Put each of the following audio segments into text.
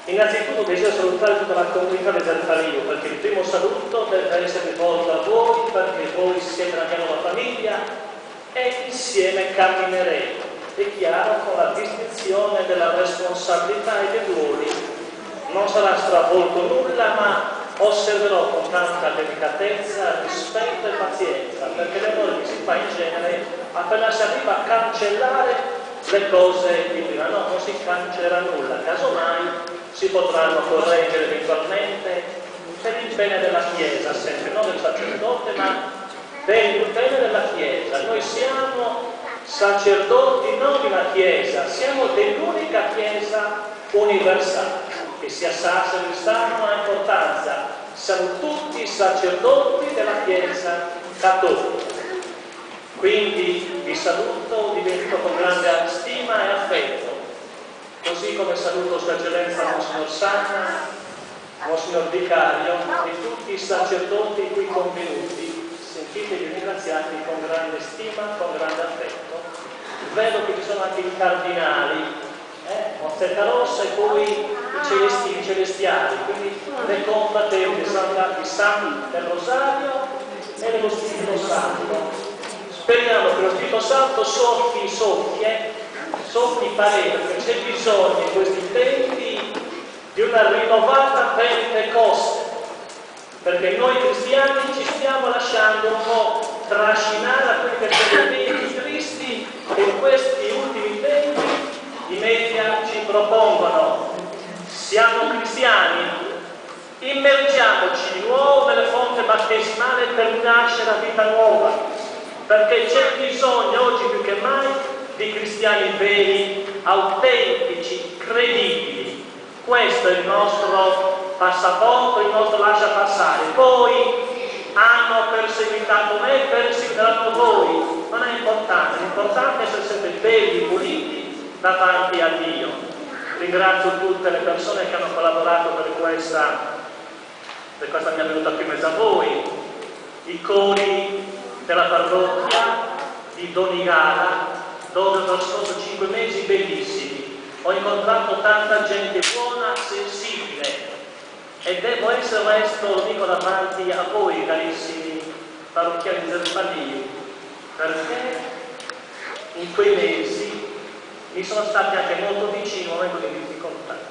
Innanzitutto desidero salutare tutta la comunità del Zarfario, perché il primo saluto deve essere rivolto a voi, perché voi siete la mia nuova famiglia e insieme cammineremo. È chiaro, con la distinzione della responsabilità e dei ruoli. Non sarà stravolto nulla, ma osserverò con tanta delicatezza, rispetto e pazienza, perché l'errore che si fa in genere appena si arriva a cancellare le cose di prima. No, non si cancellerà nulla, casomai si potranno correggere eventualmente per il bene della Chiesa, sempre non del sacerdote, ma per il bene della Chiesa. Noi siamo sacerdoti non di una Chiesa, siamo dell'unica Chiesa universale, che sia sacerdote cristiano non ha importanza, siamo tutti sacerdoti della Chiesa cattolica. Quindi vi saluto, vi benedico con grande stima e affetto, così come saluto Sua Eccellenza Monsignor Sanna, Monsignor Vicario e tutti i sacerdoti qui convenuti. Sentitevi ringraziati con grande stima, con grande affetto. Vedo che ci sono anche i cardinali, Mozzetta Rossa e poi i celestiali, quindi le confraternite di San del Rosario e dello Spirito Santo. Speriamo che lo Spirito Santo soffi parere, perché c'è bisogno in questi tempi di una rinnovata Pentecoste, perché noi cristiani ci stiamo lasciando un po' trascinare a quelli che sono i tempi tristi che in questi ultimi tempi i media ci propongono. Siamo cristiani, immergiamoci di nuovo nelle fonti battesimali per nascere la vita nuova, perché c'è bisogno oggi più che mai di cristiani veri, autentici, credibili. Questo è il nostro passaporto, il nostro lascia passare. Poi hanno perseguitato me, perseguiteranno voi, non è importante, l'importante è essere sempre belli, puliti davanti a Dio. Ringrazio tutte le persone che hanno collaborato per questa mia venuta qui in mezzo a voi, i cori della parrocchia di Donigara, dove ho trascorso 5 mesi bellissimi. Ho incontrato tanta gente buona, sensibile, e devo essere onesto, lo dico davanti a voi, carissimi parrocchiani del Zarfario, perché in quei mesi mi sono stati anche molto vicini in un momento di difficoltà.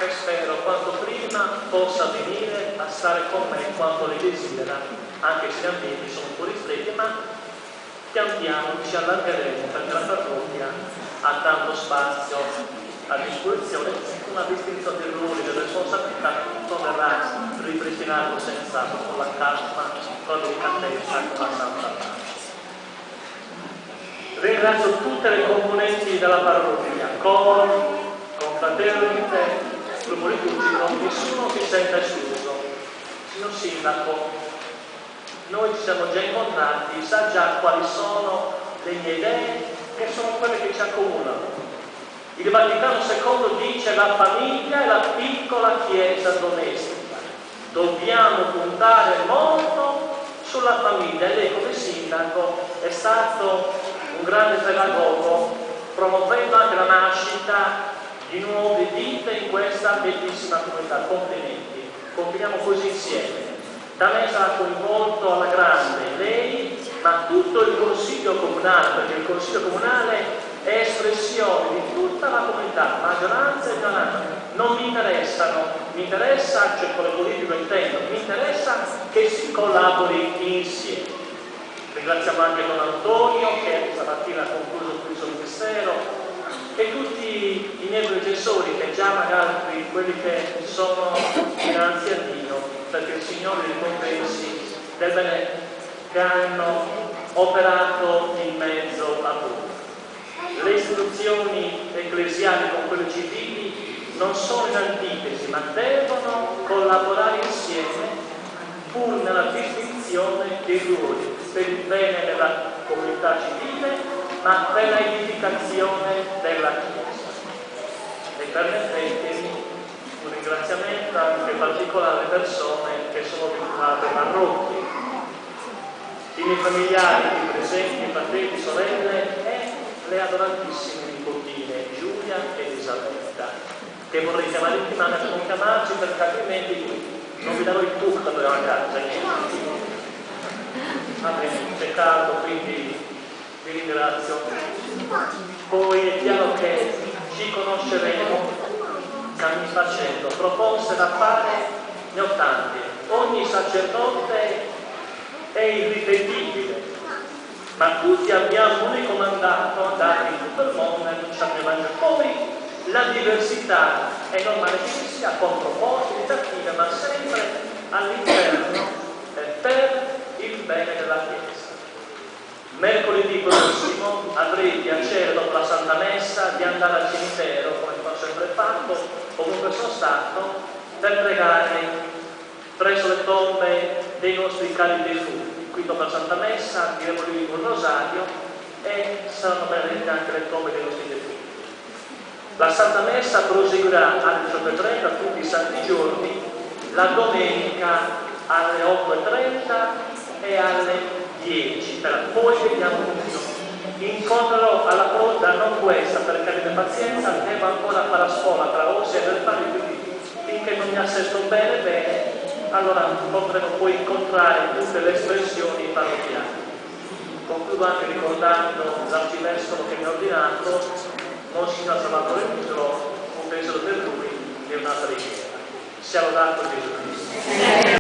E spero quanto prima possa venire a stare con me quanto lei desidera, anche se gli ambienti sono un po' ristretti, ma pian piano ci allargheremo, perché la parrocchia ha tanto spazio a disposizione, una distinzione dei ruoli, delle responsabilità, tutto verrà ripristinato senz'altro con la calma, con la delicatezza, con la santa pace. Ringrazio tutte le componenti della parrocchia, coro, confraternite, gruppo liturgico, nessuno si sente escluso. Signor Sindaco, noi ci siamo già incontrati, sa già quali sono le mie idee, che sono quelle che ci accomunano. Il Vaticano II dice la famiglia è la piccola chiesa domestica. Dobbiamo puntare molto sulla famiglia. E lei come sindaco è stato un grande pedagogo, promuovendo anche la nascita di nuove vite in questa bellissima comunità. Complimenti. Continuiamo così insieme. Da me sarà coinvolto alla grande lei, ma tutto il Consiglio Comunale, perché il Consiglio Comunale è espressione di tutta la comunità, maggioranza e minoranza. Non mi interessano, mi interessa, cioè con le politiche intendo, mi interessa che si collabori insieme. Ringraziamo anche Don Antonio che stamattina ha concluso il suo ministero e tutti i miei predecessori che già magari quelli che sono dinanzi a Dio, perché il Signore li compensi del bene che hanno operato in mezzo a voi. Le istituzioni ecclesiali con quelle civili non sono in antitesi, ma devono collaborare insieme pur nella distinzione dei ruoli per il bene della comunità civile, ma per l'edificazione della Chiesa. E permettetemi un ringraziamento anche particolare alle persone che sono diventate parrocchie, i miei familiari qui presenti, fratelli, sorelle e le adoratissime nipotine Giulia ed Elisabetta, che vorrei chiamare in chiamata per non chiamarci perché altrimenti non vi darò il tuo quando andrò a casa. Va bene, peccato, quindi vi ringrazio. Poi è chiaro che ci conosceremo cammin facendo, proposte da fare ne ho tante. Ogni sacerdote è irripetibile, ma tutti abbiamo un unico mandato, andare in tutto il mondo e annunciare il Vangelo. Poi la diversità è normale che ci sia, con propositi, iniziative, ma sempre all'interno per il bene della Chiesa. Mercoledì prossimo avrei il piacere, dopo la Santa Messa, di andare al cimitero, come ho sempre fatto, ovunque sono stato, per pregare presso le tombe dei nostri cari defunti. Qui dopo la Santa Messa diremo lì un rosario e saranno benedette anche le tombe dei nostri defunti. La Santa Messa proseguirà alle 18:30 tutti i santi giorni, la domenica alle 8:30 e alle 10. Poi vediamo tutto. Incontrerò alla porta non questa perché avete pazienza, devo ancora fare la scuola tra Ossi e Verfari, quindi finché non mi assesto bene, allora potremo poi incontrare tutte le espressioni parrocchiali. Concludo anche ricordando l'arcivescovo che mi ha ordinato, Monsignor Salvatore Mutro, un pensiero per lui e una preghiera. Sia lodato Gesù Cristo.